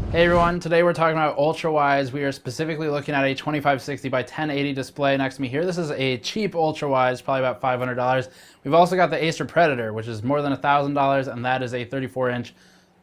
Hey everyone, today we're talking about UltraWides. We are specifically looking at a 2560 by 1080 display next to me here. This is a cheap UltraWides, probably about $500. We've also got the Acer Predator, which is more than $1,000, and that is a 34-inch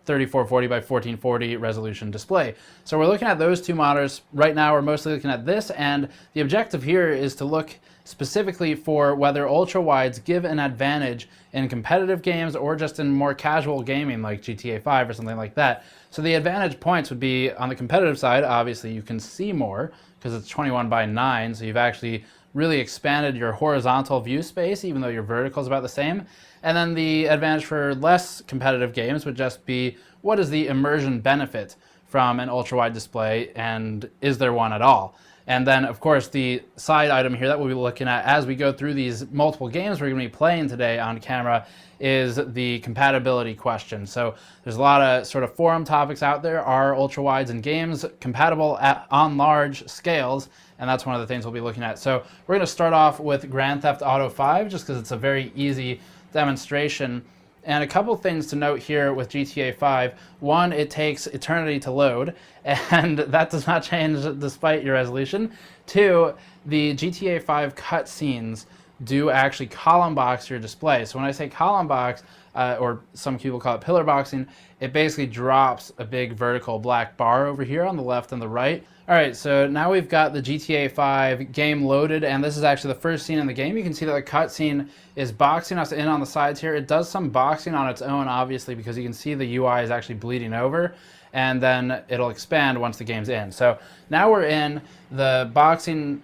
3440 by 1440 resolution display. So we're looking at those two monitors. Right now we're mostly looking at this, and the objective here is to look specifically for whether UltraWides give an advantage in competitive games or just in more casual gaming like GTA 5 or something like that. So the advantage points would be on the competitive side. Obviously you can see more because it's 21 by 9, so you've actually really expanded your horizontal view space, even though your vertical is about the same. And then the advantage for less competitive games would just be, what is the immersion benefit from an ultra-wide display, and is there one at all? And then, of course, the side item here that we'll be looking at as we go through these multiple games we're going to be playing today on camera is the compatibility question. So there's a lot of sort of forum topics out there. Are ultra-wides in games compatible on large scales? And that's one of the things we'll be looking at. So we're going to start off with Grand Theft Auto 5, just because it's a very easy demonstration. And a couple things to note here with GTA 5. One, it takes eternity to load, and that does not change despite your resolution. Two, the GTA 5 cutscenes do actually column box your display. So when I say column box, or some people call it pillar boxing, it basically drops a big vertical black bar over here on the left and the right. All right, so now we've got the GTA 5 game loaded, and this is actually the first scene in the game. You can see that the cutscene is boxing us in on the sides here. It does some boxing on its own, obviously, because you can see the UI is actually bleeding over, and then it'll expand once the game's in. So now we're in. The boxing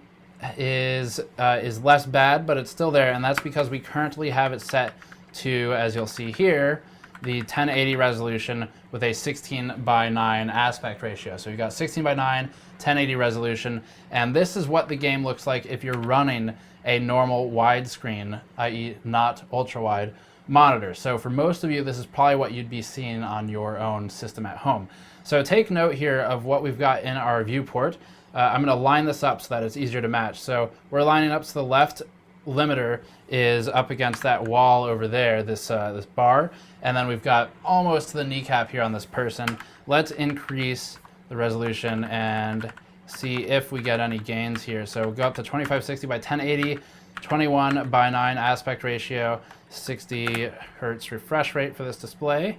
is less bad, but it's still there, and that's because we currently have it set to, as you'll see here, the 1080 resolution with a 16 by 9 aspect ratio. So you've got 16 by 9, 1080 resolution, and this is what the game looks like if you're running a normal widescreen, i.e. not ultra-wide monitor. So for most of you, this is probably what you'd be seeing on your own system at home. So take note here of what we've got in our viewport. I'm going to line this up so that it's easier to match. So we're lining up to the left limiter is up against that wall over there, this bar, and then we've got almost to the kneecap here on this person. Let's increase the resolution and see if we get any gains here. So we'll go up to 2560 by 1080, 21 by 9 aspect ratio, 60 hertz refresh rate for this display.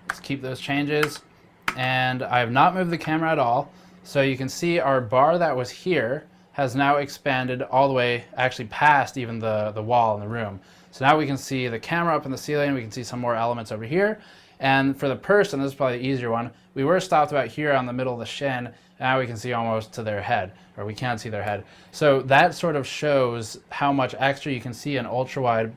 Let's keep those changes, and I have not moved the camera at all. So you can see our bar that was here has now expanded all the way, actually past even the wall in the room. So now we can see the camera up in the ceiling, we can see some more elements over here. And for the person, this is probably the easier one, we were stopped about here on the middle of the shin, and now we can see almost to their head, or we can't see their head. So that sort of shows how much extra you can see in ultra-wide.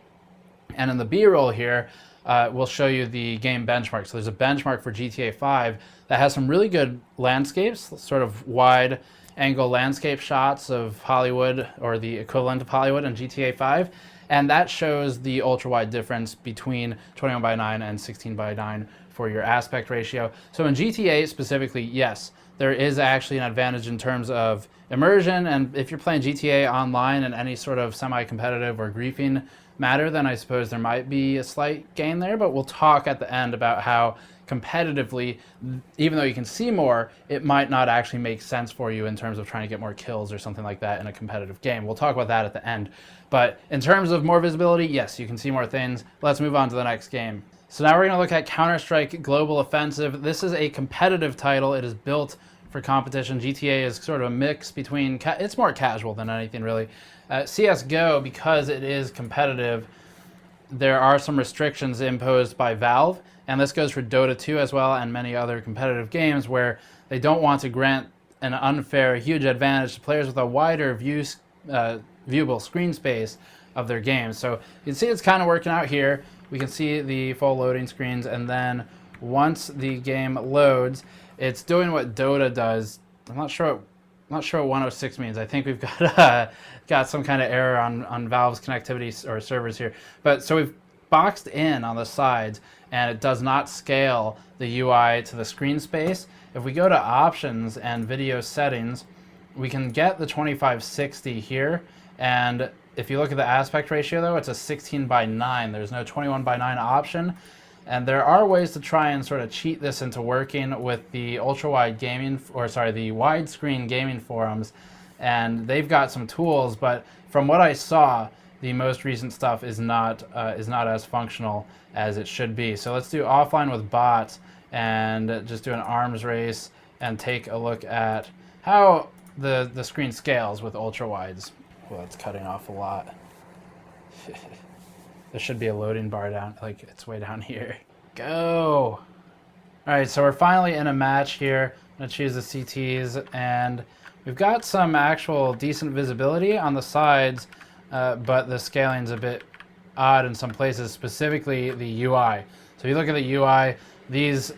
And in the B-roll here, we'll show you the game benchmark. So there's a benchmark for GTA 5 that has some really good landscapes, sort of wide angle landscape shots of Hollywood, or the equivalent of Hollywood in GTA 5, and that shows the ultra-wide difference between 21 by 9 and 16 by 9 for your aspect ratio. So in GTA specifically, yes, there is actually an advantage in terms of immersion, and if you're playing GTA online in any sort of semi-competitive or griefing matter, then I suppose there might be a slight gain there, but we'll talk at the end about how competitively, even though you can see more, it might not actually make sense for you in terms of trying to get more kills or something like that in a competitive game. We'll talk about that at the end. But in terms of more visibility, yes, you can see more things. Let's move on to the next game. So now we're going to look at Counter-Strike Global Offensive. This is a competitive title. It is built for competition. GTA is sort of a mix between, it's more casual than anything really. CSGO, because it is competitive, there are some restrictions imposed by Valve, and this goes for Dota 2 as well, and many other competitive games where they don't want to grant an unfair, huge advantage to players with a wider viewable screen space of their games. So you can see it's kind of working out here. We can see the full loading screens, and then once the game loads, it's doing what Dota does. I'm not sure what 106 means. I think we've got some kind of error on Valve's connectivity or servers here. But so we've boxed in on the sides, and it does not scale the UI to the screen space. If we go to options and video settings, we can get the 2560 here, and if you look at the aspect ratio though, it's a 16 by 9. There's no 21 by 9 option. And there are ways to try and sort of cheat this into working with the ultra-wide gaming, or sorry, the widescreen gaming forums, and they've got some tools. But from what I saw, the most recent stuff is not as functional as it should be. So let's do offline with bots and just do an arms race and take a look at how the screen scales with ultra-wides. Well, it's cutting off a lot. There should be a loading bar down, like it's way down here. Go! Alright, so we're finally in a match here. I'm going to choose the CTs, and we've got some actual decent visibility on the sides, but the scaling's a bit odd in some places, specifically the UI. So if you look at the UI, these,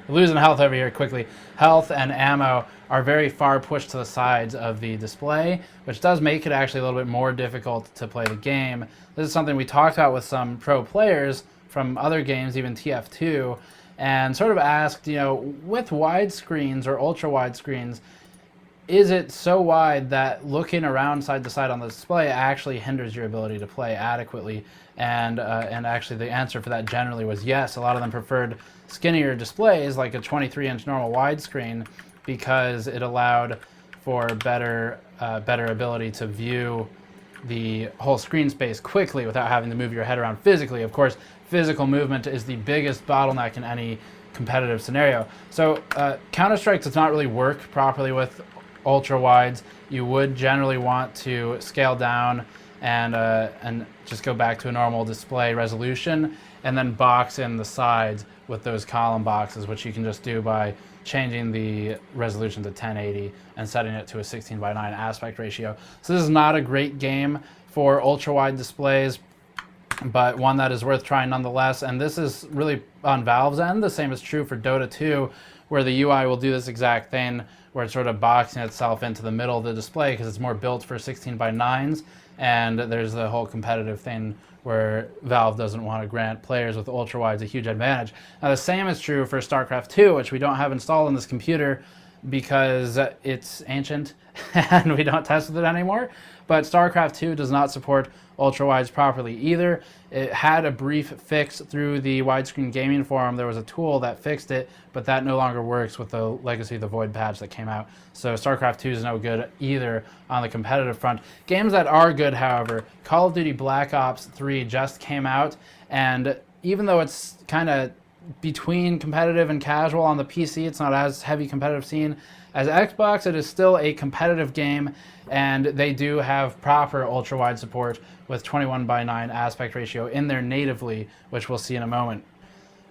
losing health over here quickly, health and ammo are very far pushed to the sides of the display, which does make it actually a little bit more difficult to play the game. This is something we talked about with some pro players from other games, even TF2, and sort of asked, you know, with wide screens or ultra wide screens, is it so wide that looking around side to side on the display actually hinders your ability to play adequately? And actually the answer for that generally was yes. A lot of them preferred skinnier displays, like a 23-inch normal widescreen, because it allowed for better ability to view the whole screen space quickly without having to move your head around physically. Of course, physical movement is the biggest bottleneck in any competitive scenario. So Counter-Strike does not really work properly with ultra-wides. You would generally want to scale down and just go back to a normal display resolution, and then box in the sides with those column boxes, which you can just do by changing the resolution to 1080 and setting it to a 16:9 aspect ratio. So this is not a great game for ultra-wide displays, but one that is worth trying nonetheless. And this is really on Valve's end. The same is true for Dota 2, where the UI will do this exact thing, where it's sort of boxing itself into the middle of the display because it's more built for 16:9s. And there's the whole competitive thing where Valve doesn't want to grant players with ultra-wides a huge advantage. Now the same is true for Starcraft 2, which we don't have installed on this computer because it's ancient and we don't test with it anymore. But Starcraft 2 does not support ultra-wides properly either. It had a brief fix through the widescreen gaming forum. There was a tool that fixed it, but that no longer works with the Legacy of the Void patch that came out. So Starcraft 2 is no good either on the competitive front. Games that are good, however, Call of Duty Black Ops 3 just came out, and even though it's kind of between competitive and casual on the PC, it's not as heavy competitive scene as Xbox. It is still a competitive game, and they do have proper ultra-wide support with 21:9 aspect ratio in there natively, which we'll see in a moment.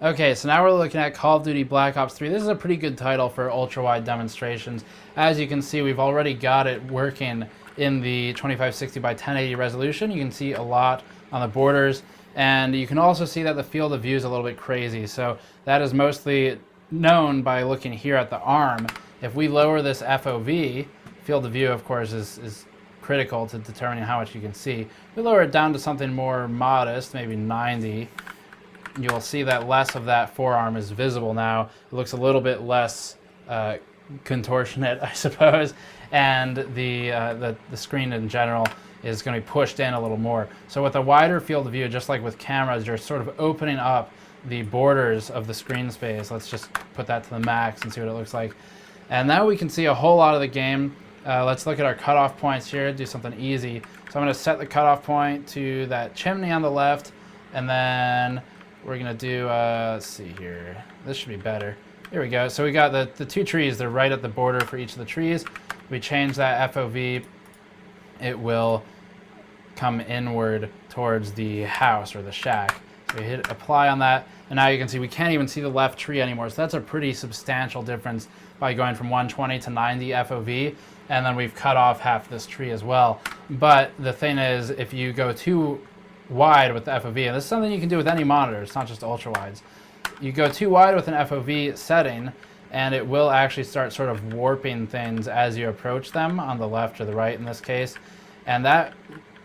Okay, so now we're looking at Call of Duty Black Ops 3. This is a pretty good title for ultra-wide demonstrations. As you can see, we've already got it working in the 2560x1080 resolution. You can see a lot on the borders, and you can also see that the field of view is a little bit crazy. So that is mostly known by looking here at the arm. If we lower this FOV, field of view, of course, is critical to determining how much you can see. If we lower it down to something more modest, maybe 90, you'll see that less of that forearm is visible now. It looks a little bit less contortionate, I suppose, and the screen in general is going to be pushed in a little more. So with a wider field of view, just like with cameras, you're sort of opening up the borders of the screen space. Let's just put that to the max and see what it looks like. And now we can see a whole lot of the game. Let's look at our cutoff points here, do something easy. So I'm going to set the cutoff point to that chimney on the left, and then we're going to do, let's see here, this should be better. Here we go. So we got the two trees, they're right at the border for each of the trees. We change that FOV, it will come inward towards the house or the shack. So we hit apply on that, and now you can see we can't even see the left tree anymore. So that's a pretty substantial difference by going from 120 to 90 FOV, and then we've cut off half this tree as well. But the thing is, if you go too wide with the FOV, and this is something you can do with any monitor, it's not just ultra-wides. You go too wide with an FOV setting, and it will actually start sort of warping things as you approach them on the left or the right in this case. And that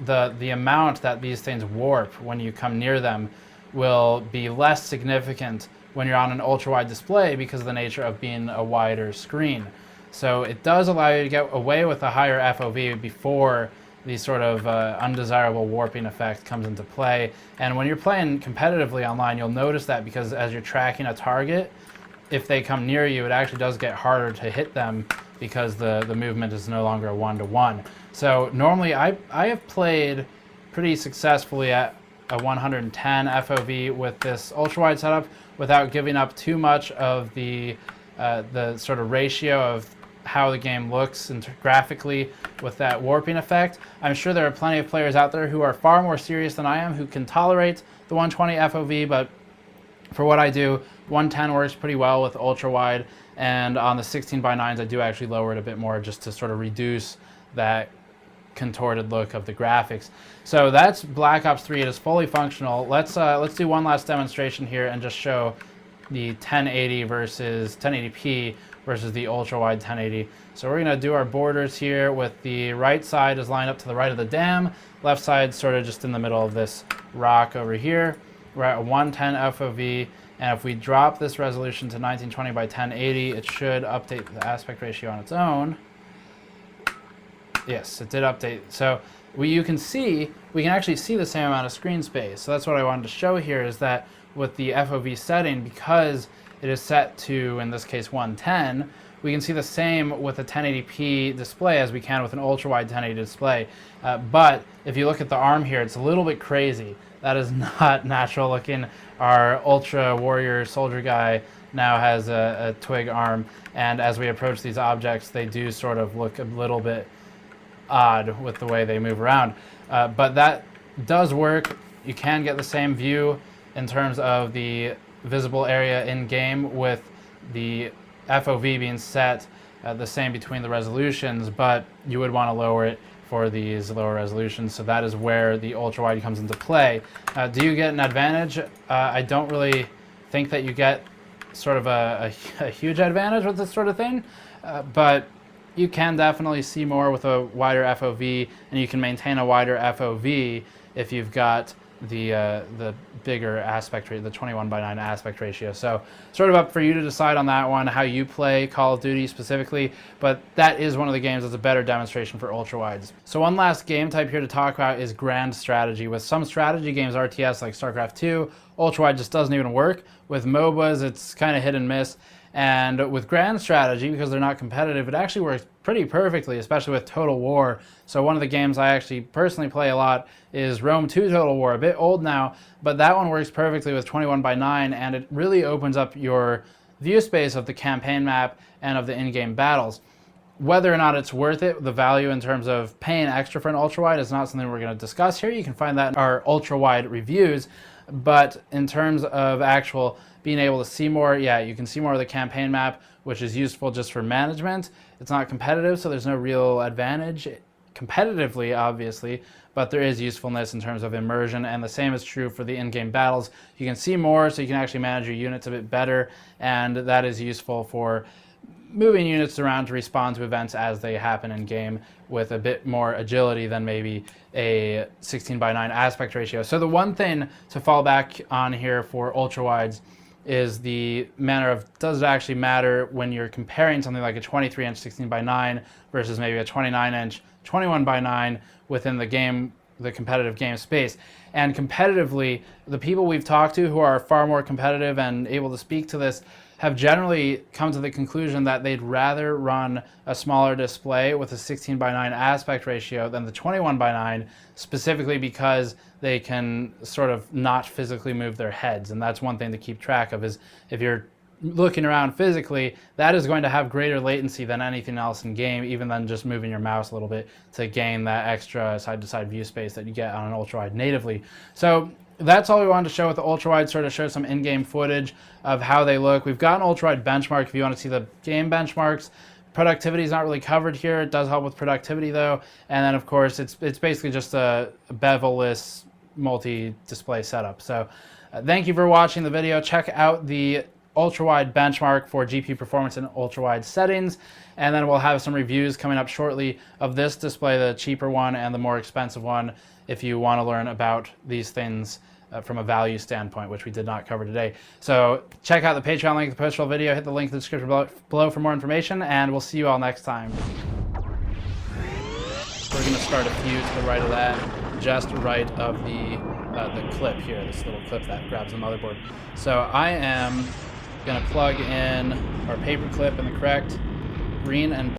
the amount that these things warp when you come near them will be less significant when you're on an ultra-wide display because of the nature of being a wider screen. So it does allow you to get away with a higher FOV before the sort of undesirable warping effect comes into play. And when you're playing competitively online, you'll notice that, because as you're tracking a target, if they come near you, it actually does get harder to hit them because the movement is no longer a one-to-one. So normally I have played pretty successfully at a 110 FOV with this ultra-wide setup without giving up too much of the sort of ratio of how the game looks and graphically with that warping effect. I'm sure there are plenty of players out there who are far more serious than I am who can tolerate the 120 FOV, but for what I do, 110 works pretty well with ultra-wide, and on the 16:9s I do actually lower it a bit more just to sort of reduce that contorted look of the graphics. So that's Black Ops 3. It is fully functional. Let's do one last demonstration here and just show the 1080 versus 1080p versus the ultra-wide 1080. So we're going to do our borders here with the right side is lined up to the right of the dam, left side sort of just in the middle of this rock over here. We're at 110 FOV, and if we drop this resolution to 1920 by 1080, it should update the aspect ratio on its own. Yes, it did update. So you can see, we can actually see the same amount of screen space. So that's what I wanted to show here, is that with the FOV setting, because it is set to, in this case, 110, we can see the same with a 1080p display as we can with an ultra-wide 1080 display. But if you look at the arm here, it's a little bit crazy. That is not natural looking. Our Ultra Warrior Soldier guy now has a twig arm, and as we approach these objects, they do sort of look a little bit odd with the way they move around. But that does work. You can get the same view in terms of the visible area in-game with the FOV being set the same between the resolutions, but you would want to lower it for these lower resolutions. So that is where the ultra-wide comes into play. Do you get an advantage? I don't really think that you get sort of a huge advantage with this sort of thing, but you can definitely see more with a wider FOV, and you can maintain a wider FOV if you've got the bigger aspect ratio, the 21:9 aspect ratio. So sort of up for you to decide on that one, how you play Call of Duty specifically, but that is one of the games that's a better demonstration for ultra-wides. So one last game type here to talk about is grand strategy. With some strategy games, RTS like Starcraft 2, ultra-wide just doesn't even work. With MOBAs, it's kind of hit and miss. And with grand strategy, because they're not competitive, it actually works pretty perfectly, especially with Total War. So one of the games I actually personally play a lot is Rome 2 Total War, a bit old now, but that one works perfectly with 21:9, and it really opens up your view space of the campaign map and of the in-game battles. Whether or not it's worth it, the value in terms of paying extra for an ultra-wide is not something we're going to discuss here. You can find that in our ultra-wide reviews. But in terms of actual being able to see more, yeah, you can see more of the campaign map, which is useful just for management. It's not competitive, so there's no real advantage competitively, obviously, but there is usefulness in terms of immersion, and the same is true for the in-game battles. You can see more, so you can actually manage your units a bit better, and that is useful for moving units around to respond to events as they happen in game with a bit more agility than maybe a 16:9 aspect ratio. So the one thing to fall back on here for ultra-wides is the manner of, does it actually matter when you're comparing something like a 23-inch 16:9 versus maybe a 29-inch 21:9 within the game, the competitive game space. And competitively, the people we've talked to who are far more competitive and able to speak to this have generally come to the conclusion that they'd rather run a smaller display with a 16:9 aspect ratio than the 21:9, specifically because they can sort of not physically move their heads. And that's one thing to keep track of, is if you're looking around physically, that is going to have greater latency than anything else in game, even than just moving your mouse a little bit to gain that extra side-to-side view space that you get on an ultra-wide natively. So that's all we wanted to show with the ultra-wide, sort of show some in-game footage of how they look. We've got an ultra-wide benchmark if you want to see the game benchmarks. Productivity is not really covered here. It does help with productivity though. And then of course it's basically just a bevel-less multi-display setup. So thank you for watching the video. Check out the ultra-wide benchmark for GPU performance in ultra-wide settings, and then we'll have some reviews coming up shortly of this display, the cheaper one and the more expensive one, if you want to learn about these things from a value standpoint, which we did not cover today. So check out the Patreon link, the post-roll video, hit the link in the description below for more information, and we'll see you all next time. we're going to start a few to the right of that, just right of the clip here, this little clip that grabs the motherboard. So I am going to plug in our paper clip in the correct green and